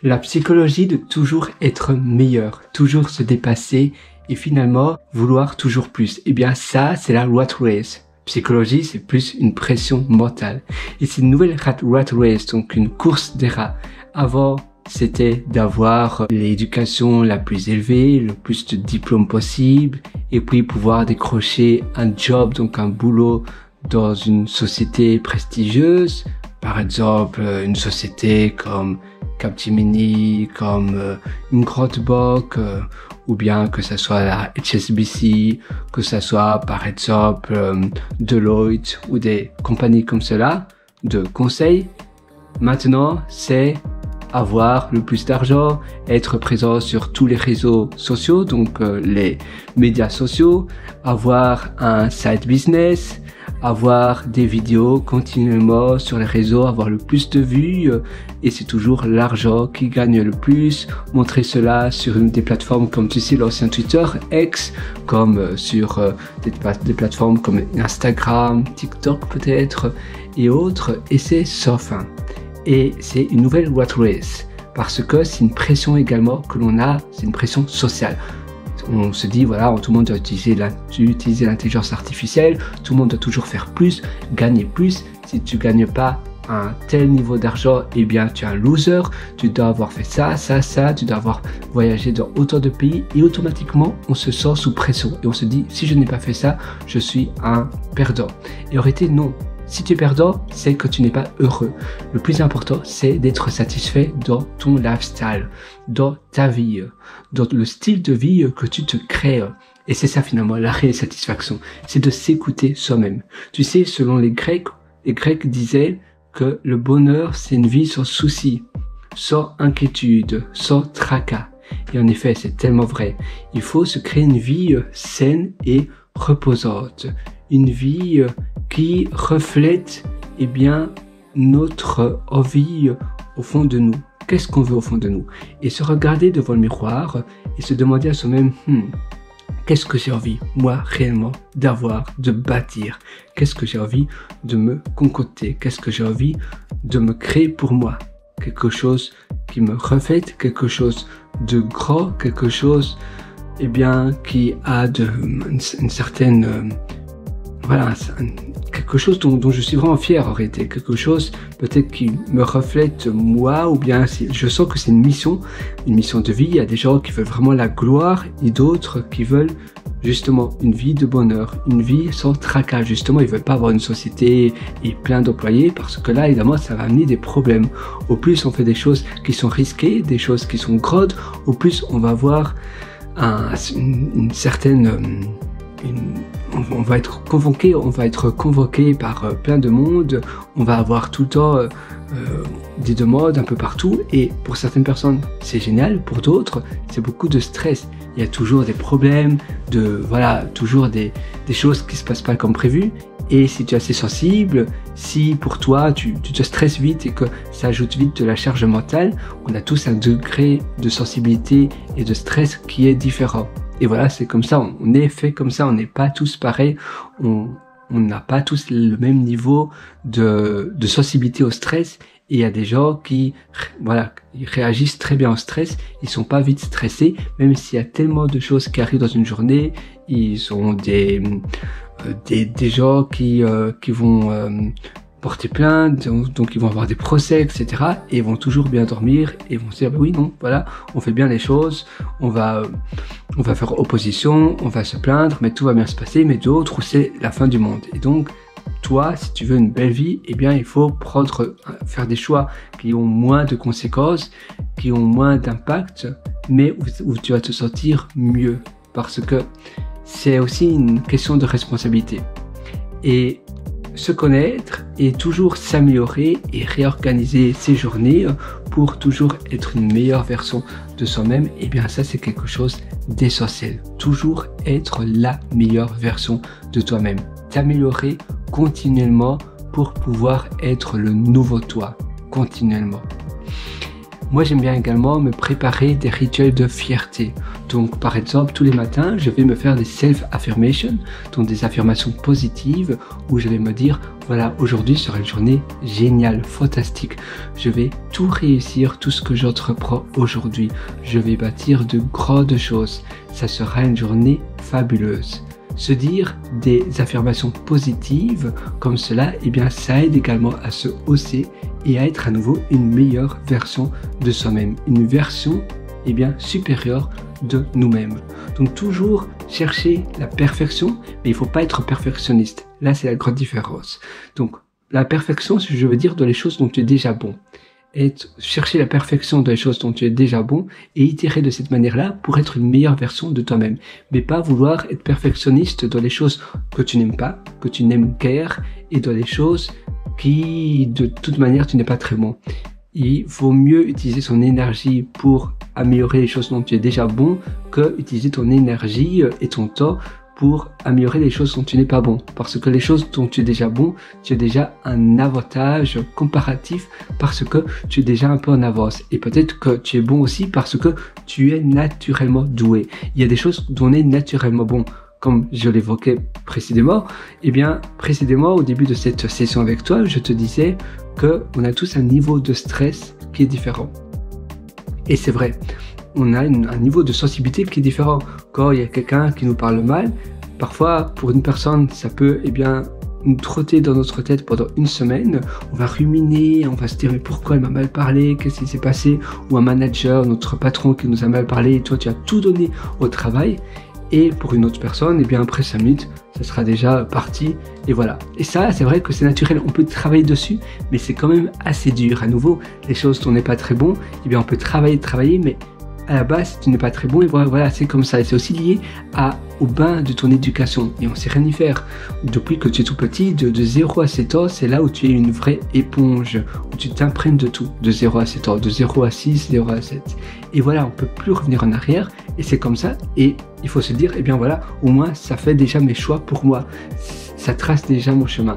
La psychologie de toujours être meilleur, toujours se dépasser et finalement vouloir toujours plus. Eh bien ça, c'est la rat race. Psychologie, c'est plus une pression mentale. Et c'est une nouvelle rat race, donc une course des rats. Avant, c'était d'avoir l'éducation la plus élevée, le plus de diplômes possible, et puis pouvoir décrocher un job, donc un boulot dans une société prestigieuse, par exemple une société comme Capgemini, comme une grande banque, ou bien que ça soit la HSBC, que ça soit par exemple Deloitte ou des compagnies comme cela de conseil. Maintenant, c'est avoir le plus d'argent, être présent sur tous les réseaux sociaux, donc les médias sociaux, avoir un side business, avoir des vidéos continuellement sur les réseaux, avoir le plus de vues, et c'est toujours l'argent qui gagne le plus. Montrer cela sur des plateformes comme tu sais l'ancien Twitter, X, comme sur des plateformes comme Instagram, TikTok peut-être, et autres, et c'est sans fin. Et c'est une nouvelle rat race, parce que c'est une pression également que l'on a, c'est une pression sociale. On se dit, voilà, tout le monde doit utiliser l'intelligence artificielle, tout le monde doit toujours faire plus, gagner plus. Si tu gagnes pas un tel niveau d'argent, eh bien, tu es un loser, tu dois avoir fait ça, tu dois avoir voyagé dans autant de pays, et automatiquement, on se sent sous pression. Et on se dit, si je n'ai pas fait ça, je suis un perdant. Et en réalité, non. Si tu es perdant, c'est que tu n'es pas heureux. Le plus important, c'est d'être satisfait dans ton lifestyle, dans ta vie, dans le style de vie que tu te crées. Et c'est ça finalement, la réelle satisfaction. C'est de s'écouter soi-même. Tu sais, selon les Grecs disaient que le bonheur, c'est une vie sans souci, sans inquiétude, sans tracas. Et en effet, c'est tellement vrai. Il faut se créer une vie saine et reposante. Une vie qui reflète, eh bien, notre envie au fond de nous. Qu'est-ce qu'on veut au fond de nous? Et se regarder devant le miroir et se demander à soi-même, qu'est-ce que j'ai envie, moi, réellement, d'avoir, de bâtir? Qu'est-ce que j'ai envie de me concocter? Qu'est-ce que j'ai envie de me créer pour moi? Quelque chose qui me reflète, quelque chose de grand, quelque chose, eh bien, qui a une certaine... voilà, quelque chose dont je suis vraiment fier en réalité, quelque chose peut-être qui me reflète moi, ou bien je sens que c'est une mission de vie. Il y a des gens qui veulent vraiment la gloire et d'autres qui veulent justement une vie de bonheur, une vie sans tracas. Justement, ils veulent pas avoir une société et plein d'employés, parce que là, évidemment, ça va amener des problèmes. Au plus on fait des choses qui sont risquées, des choses qui sont grandes, au plus on va avoir une certaine... on va être convoqué par plein de monde, on va avoir tout le temps des demandes un peu partout, et pour certaines personnes c'est génial, pour d'autres c'est beaucoup de stress. Il y a toujours des problèmes, toujours des choses qui se passent pas comme prévu, et si tu es assez sensible, si pour toi tu te stresses vite et que ça ajoute vite de la charge mentale, on a tous un degré de sensibilité et de stress qui est différent. Et voilà, c'est comme ça, on est fait comme ça, on n'est pas tous pareils, on n'a pas tous le même niveau de sensibilité au stress. Et il y a des gens qui, ils réagissent très bien au stress, ils sont pas vite stressés, même s'il y a tellement de choses qui arrivent dans une journée. Ils ont des gens qui vont porter plainte, donc ils vont avoir des procès, etc. Et ils vont toujours bien dormir et vont se dire, oui, non, voilà, on fait bien les choses, on va faire opposition, on va se plaindre, mais tout va bien se passer. Mais d'autres où c'est la fin du monde. Et donc, toi, si tu veux une belle vie, eh bien, il faut faire des choix qui ont moins de conséquences, qui ont moins d'impact, mais où tu vas te sentir mieux. Parce que c'est aussi une question de responsabilité. Et se connaître et toujours s'améliorer et réorganiser ses journées pour toujours être une meilleure version de soi-même, et bien ça c'est quelque chose d'essentiel. Toujours être la meilleure version de toi-même. T'améliorer continuellement pour pouvoir être le nouveau toi, continuellement. Moi, j'aime bien également me préparer des rituels de fierté. Donc, par exemple, tous les matins, je vais me faire des self-affirmations, donc des affirmations positives, où je vais me dire, voilà, aujourd'hui sera une journée géniale, fantastique. Je vais tout réussir, tout ce que j'entreprends aujourd'hui. Je vais bâtir de grandes choses. Ça sera une journée fabuleuse. Se dire des affirmations positives comme cela, eh bien, ça aide également à se hausser et à être à nouveau une meilleure version de soi-même, une version, eh bien, supérieure de nous-mêmes. Donc toujours chercher la perfection, mais il faut pas être perfectionniste. Là, c'est la grande différence. Donc la perfection, je veux dire, dans les choses dont tu es déjà bon. Chercher la perfection dans les choses dont tu es déjà bon et itérer de cette manière-là pour être une meilleure version de toi-même. Mais pas vouloir être perfectionniste dans les choses que tu n'aimes pas, que tu n'aimes guère, et dans les choses qui, de toute manière, tu n'es pas très bon. Il vaut mieux utiliser son énergie pour améliorer les choses dont tu es déjà bon que utiliser ton énergie et ton temps pour améliorer les choses dont tu n'es pas bon. Parce que les choses dont tu es déjà bon, tu as déjà un avantage comparatif parce que tu es déjà un peu en avance. Et peut-être que tu es bon aussi parce que tu es naturellement doué. Il y a des choses dont on est naturellement bon. Comme je l'évoquais précédemment, eh bien, précédemment, au début de cette session avec toi, je te disais que on a tous un niveau de stress qui est différent. Et c'est vrai. On a un niveau de sensibilité qui est différent. Quand il y a quelqu'un qui nous parle mal, parfois, pour une personne, ça peut, eh bien, nous trotter dans notre tête pendant une semaine. On va ruminer, on va se dire, mais pourquoi elle m'a mal parlé? Qu'est-ce qui s'est passé? Ou un manager, notre patron qui nous a mal parlé, et toi, tu as tout donné au travail. Et pour une autre personne, eh bien, après 5 minutes, ça sera déjà parti. Et voilà. Et ça, c'est vrai que c'est naturel. On peut travailler dessus, mais c'est quand même assez dur. À nouveau, les choses dont on n'est pas très bon, eh bien, on peut travailler, mais à la base, tu n'es pas très bon, et voilà, c'est comme ça. Et c'est aussi lié au bain de ton éducation. Et on sait rien y faire. Depuis que tu es tout petit, de 0 à 7 ans, c'est là où tu es une vraie éponge, où tu t'imprègnes de tout. De 0 à 7 ans, de 0 à 6, 0 à 7. Et voilà, on peut plus revenir en arrière. Et c'est comme ça. Et il faut se dire, eh bien voilà, au moins, ça fait déjà mes choix pour moi. Ça trace déjà mon chemin.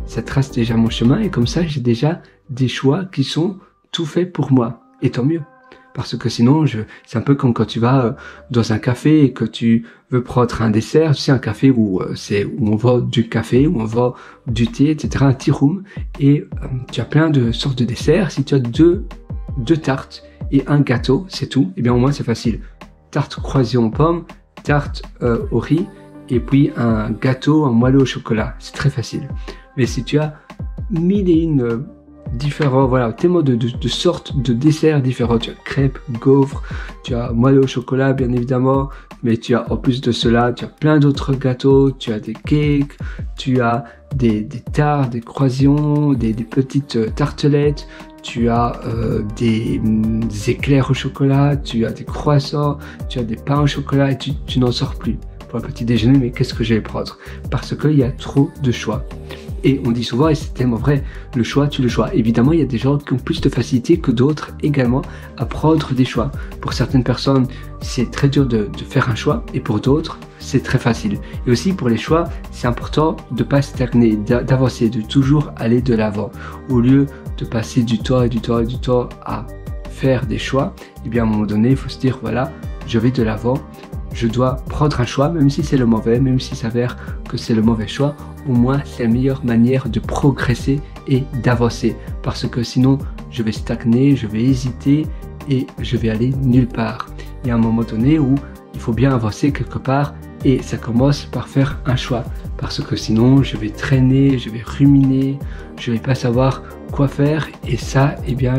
Ça trace déjà mon chemin. Et comme ça, j'ai déjà des choix qui sont tout faits pour moi. Et tant mieux. Parce que sinon, c'est un peu comme quand tu vas dans un café et que tu veux prendre un dessert. Tu sais, un café où on vend du café, où on vend du thé, etc. Un tea room. Et tu as plein de sortes de desserts. Si tu as deux tartes et un gâteau, c'est tout. Eh bien, au moins, c'est facile. Tarte croisée aux pommes, tarte au riz, et puis un gâteau en moelleux au chocolat. C'est très facile. Mais si tu as 1001 différents, voilà, tellement de sortes de desserts différents. Tu as crêpes, gaufres, tu as moelleux au chocolat, bien évidemment, mais tu as, en plus de cela, tu as plein d'autres gâteaux, tu as des cakes, tu as des tartes, des croissants, des petites tartelettes, tu as des éclairs au chocolat, tu as des croissants, tu as des pains au chocolat, et tu n'en sors plus pour un petit déjeuner. Mais qu'est-ce que je vais prendre? Parce qu'il y a trop de choix. Et on dit souvent, et c'est tellement vrai, le choix tue le choix. Évidemment, il y a des gens qui ont plus de facilité que d'autres également à prendre des choix. Pour certaines personnes, c'est très dur de faire un choix, et pour d'autres, c'est très facile. Et aussi, pour les choix, c'est important de ne pas stagner, d'avancer, de toujours aller de l'avant. Au lieu de passer du temps à faire des choix, eh bien, à un moment donné, il faut se dire, voilà, je vais de l'avant. Je dois prendre un choix, même si c'est le mauvais, même s'il s'avère que c'est le mauvais choix, au moins c'est la meilleure manière de progresser et d'avancer. Parce que sinon, je vais stagner, je vais hésiter et je vais aller nulle part. Il y a un moment donné où il faut bien avancer quelque part et ça commence par faire un choix. Parce que sinon, je vais traîner, je vais ruminer, je vais pas savoir quoi faire et ça, eh bien,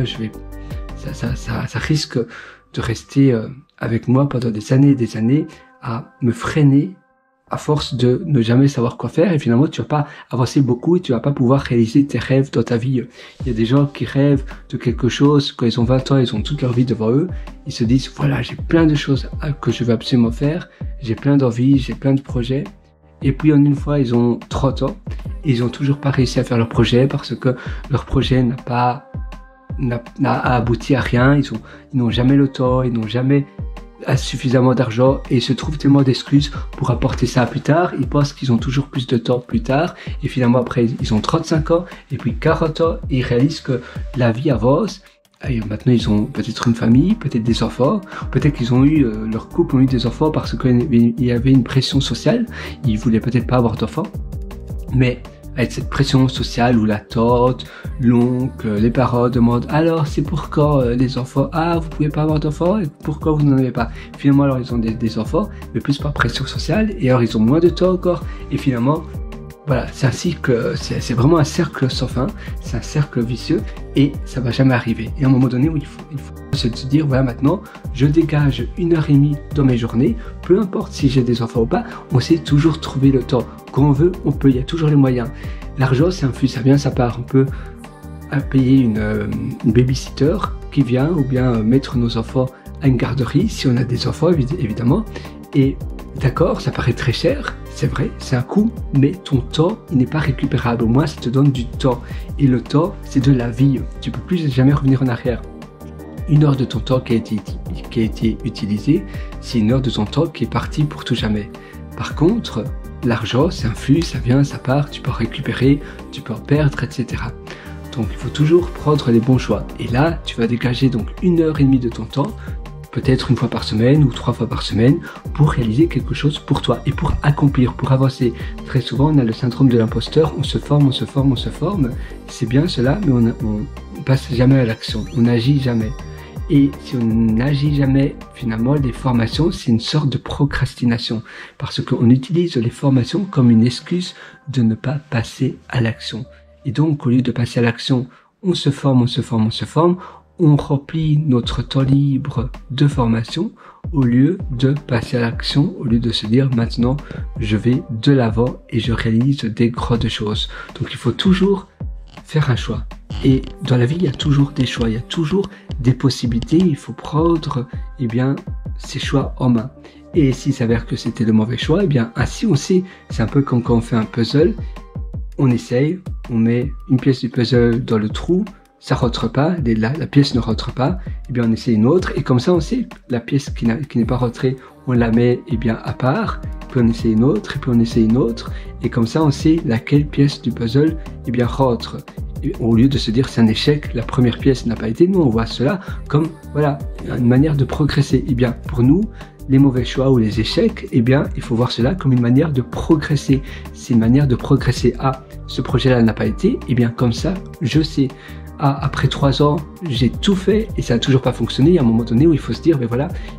ça risque de rester avec moi pendant des années à me freiner à force de ne jamais savoir quoi faire, et finalement tu vas pas avancer beaucoup et tu vas pas pouvoir réaliser tes rêves dans ta vie. Il y a des gens qui rêvent de quelque chose, quand ils ont 20 ans, ils ont toute leur vie devant eux, ils se disent voilà, j'ai plein de choses que je veux absolument faire, j'ai plein d'envies, j'ai plein de projets, et puis en une fois ils ont 30 ans et ils ont toujours pas réussi à faire leur projet parce que leur projet n'a abouti à rien, ils n'ont jamais le temps, ils n'ont jamais suffisamment d'argent et ils se trouvent tellement d'excuses pour apporter ça plus tard. Ils pensent qu'ils ont toujours plus de temps plus tard et finalement après ils ont 35 ans et puis 40 ans et ils réalisent que la vie avance Et maintenant ils ont peut-être une famille, peut-être des enfants, peut-être qu'ils ont eu, leur couple ont eu des enfants parce qu'il y avait une pression sociale, ils voulaient peut-être pas avoir d'enfants, mais avec cette pression sociale où la tante, l'oncle, les parents demandent alors c'est pour quand les enfants, ah vous pouvez pas avoir d'enfants, et pourquoi vous n'en avez pas? Finalement alors ils ont des enfants, mais plus par pression sociale, et alors ils ont moins de temps encore, et finalement voilà, c'est un cycle, c'est vraiment un cercle sans fin, c'est un cercle vicieux et ça va jamais arriver. Et à un moment donné où il faut se dire, voilà maintenant, je dégage 1h30 dans mes journées, peu importe si j'ai des enfants ou pas, on sait toujours trouver le temps. Quand on veut, on peut, il y a toujours les moyens. L'argent, c'est un flux, ça vient, ça part. On peut payer une babysitter qui vient ou bien mettre nos enfants à une garderie si on a des enfants, évidemment. Et d'accord, ça paraît très cher, c'est vrai, c'est un coût, mais ton temps, il n'est pas récupérable. Au moins, ça te donne du temps. Et le temps, c'est de la vie. Tu peux plus jamais revenir en arrière. 1 heure de ton temps qui a été utilisée, c'est 1 heure de ton temps qui est partie pour tout jamais. Par contre, l'argent, c'est un flux, ça vient, ça part, tu peux en récupérer, tu peux en perdre, etc. Donc, il faut toujours prendre les bons choix. Et là, tu vas dégager donc 1h30 de ton temps, peut-être 1 fois par semaine ou 3 fois par semaine, pour réaliser quelque chose pour toi et pour accomplir, pour avancer. Très souvent, on a le syndrome de l'imposteur, on se forme. C'est bien cela, mais on passe jamais à l'action, on n'agit jamais. Et si on n'agit jamais, finalement, les formations, c'est une sorte de procrastination. Parce qu'on utilise les formations comme une excuse de ne pas passer à l'action. Et donc, au lieu de passer à l'action, on se forme, on remplit notre temps libre de formation au lieu de passer à l'action, au lieu de se dire maintenant je vais de l'avant et je réalise des grandes choses. Donc il faut toujours faire un choix. Et dans la vie, il y a toujours des choix, il y a toujours des possibilités, il faut prendre ces choix en main. Et s'il s'avère que c'était le mauvais choix, ainsi on sait, c'est un peu comme quand on fait un puzzle, on essaye, on met une pièce du puzzle dans le trou, ça rentre pas, la pièce ne rentre pas, on essaie une autre, et comme ça on sait la pièce qui n'est pas rentrée, on la met à part, puis on essaie une autre, et puis on essaie une autre, et comme ça on sait laquelle pièce du puzzle rentre. Et au lieu de se dire c'est un échec, la première pièce n'a pas été, nous on voit cela comme voilà une manière de progresser. Pour nous, les mauvais choix ou les échecs, il faut voir cela comme une manière de progresser. C'est une manière de progresser. Ah, ce projet-là n'a pas été, comme ça, je sais. Ah, après 3 ans, j'ai tout fait et ça n'a toujours pas fonctionné. Il y a un moment donné où il faut se dire,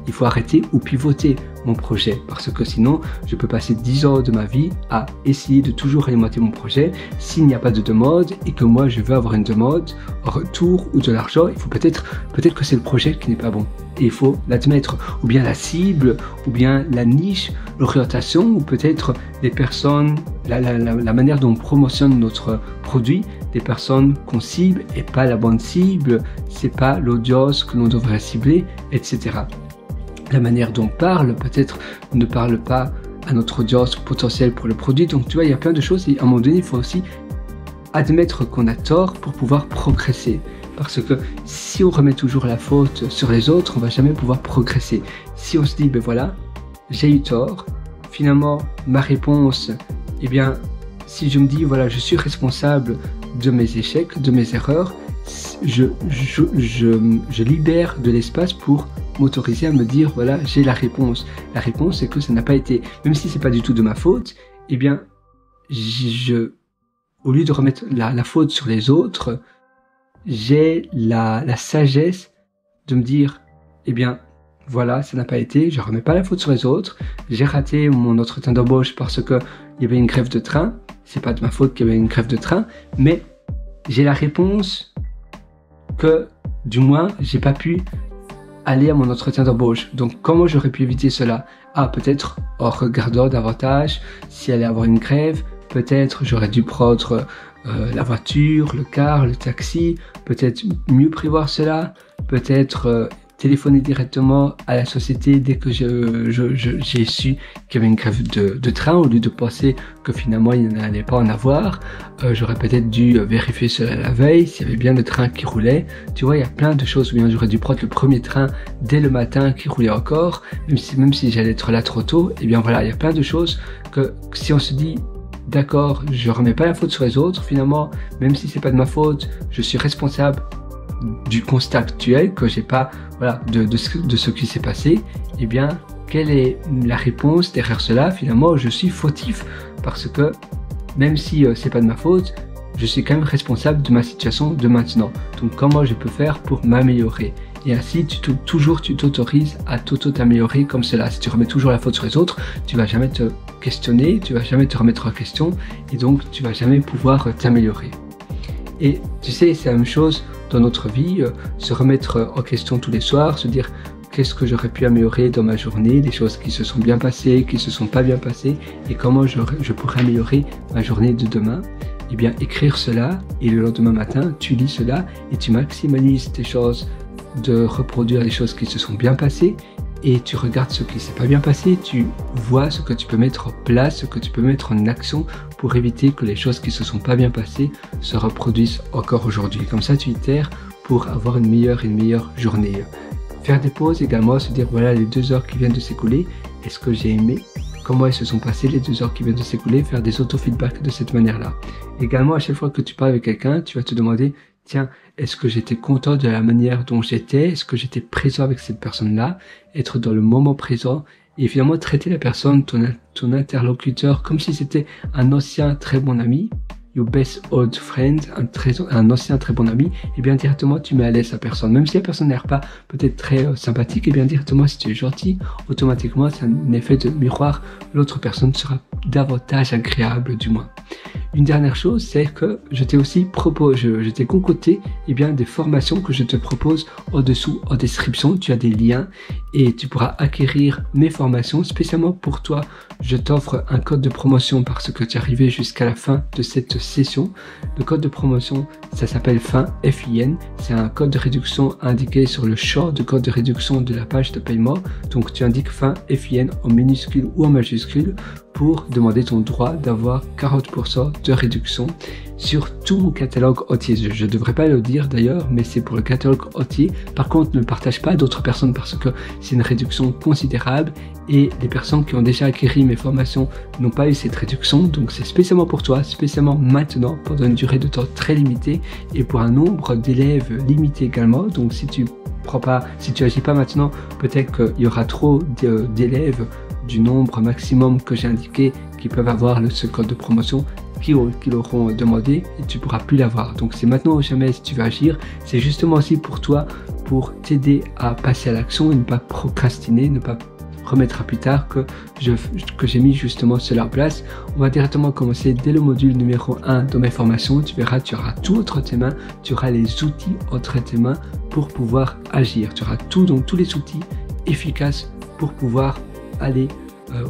il faut arrêter ou pivoter mon projet. Parce que sinon, je peux passer 10 ans de ma vie à essayer de toujours alimenter mon projet. S'il n'y a pas de demande et que moi, je veux avoir une demande, en retour ou de l'argent, il faut peut-être que c'est le projet qui n'est pas bon. Et il faut l'admettre. Ou bien la cible, ou bien la niche, l'orientation, ou peut-être les personnes, la manière dont on promotionne notre produit, des personnes qu'on cible et pas la bonne cible, c'est pas l'audience que l'on devrait cibler, etc. La manière dont on parle, peut-être ne parle pas à notre audience potentielle pour le produit. Donc tu vois, il y a plein de choses et à un moment donné, il faut aussi admettre qu'on a tort pour pouvoir progresser. Parce que si on remet toujours la faute sur les autres, on va jamais pouvoir progresser. Si on se dit, j'ai eu tort, finalement, ma réponse, si je me dis, je suis responsable de mes échecs, de mes erreurs, je libère de l'espace pour m'autoriser à me dire, j'ai la réponse. La réponse, c'est que ça n'a pas été, même si c'est pas du tout de ma faute, au lieu de remettre la faute sur les autres, j'ai la sagesse de me dire, ça n'a pas été, je remets pas la faute sur les autres, j'ai raté mon entretien d'embauche parce que il y avait une grève de train, c'est pas de ma faute qu'il y avait une grève de train, mais j'ai la réponse que, du moins, j'ai pas pu aller à mon entretien d'embauche. Donc, comment j'aurais pu éviter cela? Ah, peut-être en regardant davantage s'il allait avoir une grève, peut-être j'aurais dû prendre la voiture, le car, le taxi, peut-être mieux prévoir cela, peut-être téléphoner directement à la société dès que j'ai su qu'il y avait une grève de train, au lieu de penser que finalement il n'allait pas en avoir. J'aurais peut-être dû vérifier cela la veille, s'il y avait bien le train qui roulait. Tu vois, il y a plein de choses. Ou bien j'aurais dû prendre le premier train dès le matin qui roulait encore, même si j'allais être là trop tôt. Il y a plein de choses que si on se dit d'accord, je remets pas la faute sur les autres, finalement, même si c'est pas de ma faute, je suis responsable du constat actuel, que j'ai pas, voilà, de ce qui s'est passé, eh bien, quelle est la réponse derrière cela? Finalement, je suis fautif parce que même si c'est pas de ma faute, je suis quand même responsable de ma situation de maintenant. Donc, comment je peux faire pour m'améliorer? Et ainsi, tu t'autorises à t'améliorer comme cela. Si tu remets toujours la faute sur les autres, tu vas jamais te questionner, tu vas jamais te remettre en question, et donc tu vas jamais pouvoir t'améliorer. Et tu sais, c'est la même chose dans notre vie, se remettre en question tous les soirs, se dire qu'est-ce que j'aurais pu améliorer dans ma journée, des choses qui se sont bien passées, qui se sont pas bien passées, et comment je pourrais améliorer ma journée de demain. Eh bien, écrire cela, et le lendemain matin, tu lis cela, et tu maximalises tes choses de reproduire les choses qui se sont bien passées, et tu regardes ce qui s'est pas bien passé, tu vois ce que tu peux mettre en place, ce que tu peux mettre en action pour éviter que les choses qui se sont pas bien passées se reproduisent encore aujourd'hui. Comme ça, tu itères pour avoir une meilleure journée. Faire des pauses également, se dire voilà les 2 heures qui viennent de s'écouler, est-ce que j'ai aimé? Comment elles se sont passées les 2 heures qui viennent de s'écouler? Faire des auto-feedbacks de cette manière-là. Également, à chaque fois que tu parles avec quelqu'un, tu vas te demander tiens, est-ce que j'étais content de la manière dont j'étais? Est-ce que j'étais présent avec cette personne-là? Être dans le moment présent et finalement traiter la personne, ton interlocuteur, comme si c'était un ancien très bon ami, your best old friend, un ancien très bon ami, et bien directement tu mets à l'aise la personne. Même si la personne n'a pas peut-être très sympathique, et bien directement si tu es gentil, automatiquement c'est un effet de miroir, l'autre personne sera davantage agréable du moins. Une dernière chose, c'est que je t'ai concocté des formations que je te propose au-dessous, en description. Tu as des liens et tu pourras acquérir mes formations spécialement pour toi. Je t'offre un code de promotion parce que tu es arrivé jusqu'à la fin de cette session. Le code de promotion, ça s'appelle FIN, F-I-N. C'est un code de réduction indiqué sur le champ de code de réduction de la page de paiement. Donc tu indiques FIN, F-I-N en minuscule ou en majuscule pour demander ton droit d'avoir 40% de réduction sur tout mon catalogue entier. Je ne devrais pas le dire d'ailleurs, mais c'est pour le catalogue entier. Par contre, ne le partage pas à d'autres personnes parce que c'est une réduction considérable et les personnes qui ont déjà acquis mes formations n'ont pas eu cette réduction. Donc c'est spécialement pour toi, spécialement maintenant, pendant une durée de temps très limitée et pour un nombre d'élèves limité également. Donc si tu agis pas maintenant, peut-être qu'il y aura trop d'élèves du nombre maximum que j'ai indiqué qui peuvent avoir ce code de promotion qui l'auront demandé et tu pourras plus l'avoir. Donc c'est maintenant ou jamais si tu veux agir. C'est justement aussi pour toi, pour t'aider à passer à l'action et ne pas procrastiner, ne pas remettre à plus tard que j'ai mis justement cela en place. On va directement commencer dès le module numéro 1 de mes formations. Tu verras, tu auras tout entre tes mains, tu auras les outils entre tes mains pour pouvoir agir. Tu auras tout, donc tous les outils efficaces pour pouvoir aller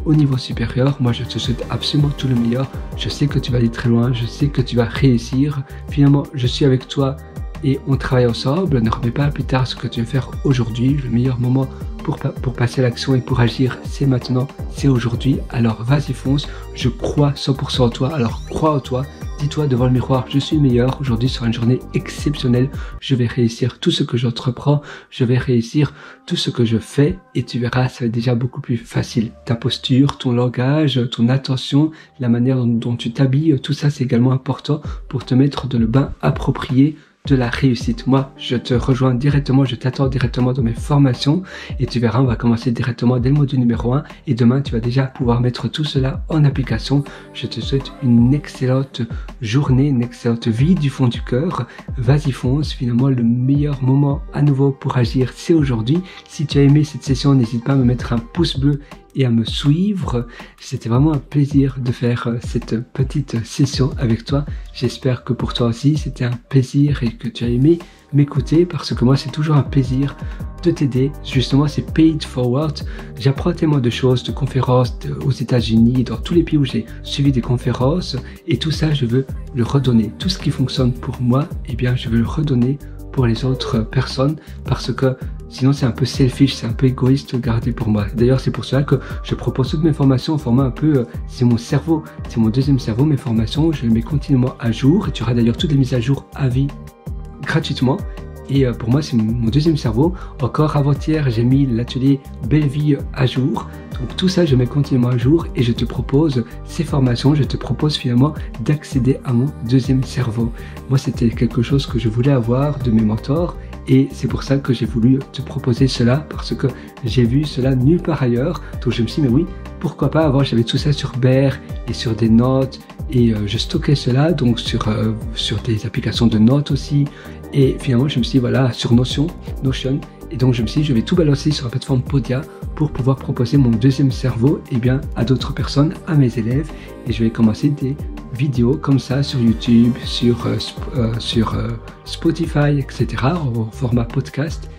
au niveau supérieur. Moi je te souhaite absolument tout le meilleur. Je sais que tu vas aller très loin, je sais que tu vas réussir. Finalement je suis avec toi et on travaille ensemble. Ne remets pas à plus tard ce que tu veux faire aujourd'hui. Le meilleur moment pour passer à l'action et pour agir, c'est maintenant, c'est aujourd'hui. Alors vas-y fonce, je crois 100% en toi, alors crois en toi. Dis-toi devant le miroir, je suis le meilleur, aujourd'hui sera une journée exceptionnelle, je vais réussir tout ce que j'entreprends, je vais réussir tout ce que je fais et tu verras, ça va être déjà beaucoup plus facile. Ta posture, ton langage, ton attention, la manière dont tu t'habilles, tout ça c'est également important pour te mettre dans le bain approprié de la réussite. Moi, je te rejoins directement, je t'attends directement dans mes formations et tu verras, on va commencer directement dès le module numéro 1 et demain, tu vas déjà pouvoir mettre tout cela en application. Je te souhaite une excellente journée, une excellente vie du fond du cœur. Vas-y fonce, finalement, le meilleur moment à nouveau pour agir, c'est aujourd'hui. Si tu as aimé cette session, n'hésite pas à me mettre un pouce bleu et à me suivre. C'était vraiment un plaisir de faire cette petite session avec toi. J'espère que pour toi aussi c'était un plaisir et que tu as aimé m'écouter parce que moi c'est toujours un plaisir de t'aider. Justement c'est Pay It Forward. J'apprends tellement de choses, de conférences aux États-Unis, dans tous les pays où j'ai suivi des conférences et tout ça je veux le redonner. Tout ce qui fonctionne pour moi, eh bien je veux le redonner pour les autres personnes parce que sinon c'est un peu selfish, c'est un peu égoïste de garder pour moi. D'ailleurs c'est pour cela que je propose toutes mes formations en format un peu, c'est mon cerveau, c'est mon deuxième cerveau, mes formations, je les mets continuellement à jour et tu auras d'ailleurs toutes les mises à jour à vie gratuitement Et pour moi, c'est mon deuxième cerveau. Encore avant-hier, j'ai mis l'atelier Belle Vie à jour. Donc tout ça, je mets continuellement à jour et je te propose ces formations. Je te propose finalement d'accéder à mon deuxième cerveau. Moi, c'était quelque chose que je voulais avoir de mes mentors. Et c'est pour ça que j'ai voulu te proposer cela, parce que j'ai vu cela nulle part ailleurs. Donc je me suis dit, mais oui, pourquoi pas. Avant, j'avais tout ça sur Bear et sur des notes. Et je stockais cela donc sur des applications de notes aussi. Et finalement, je me suis dit, voilà, sur Notion. Et donc, je me suis dit, je vais tout balancer sur la plateforme Podia pour pouvoir proposer mon deuxième cerveau à d'autres personnes, à mes élèves. Et je vais commencer des vidéos comme ça sur YouTube, sur Spotify, etc. au format podcast.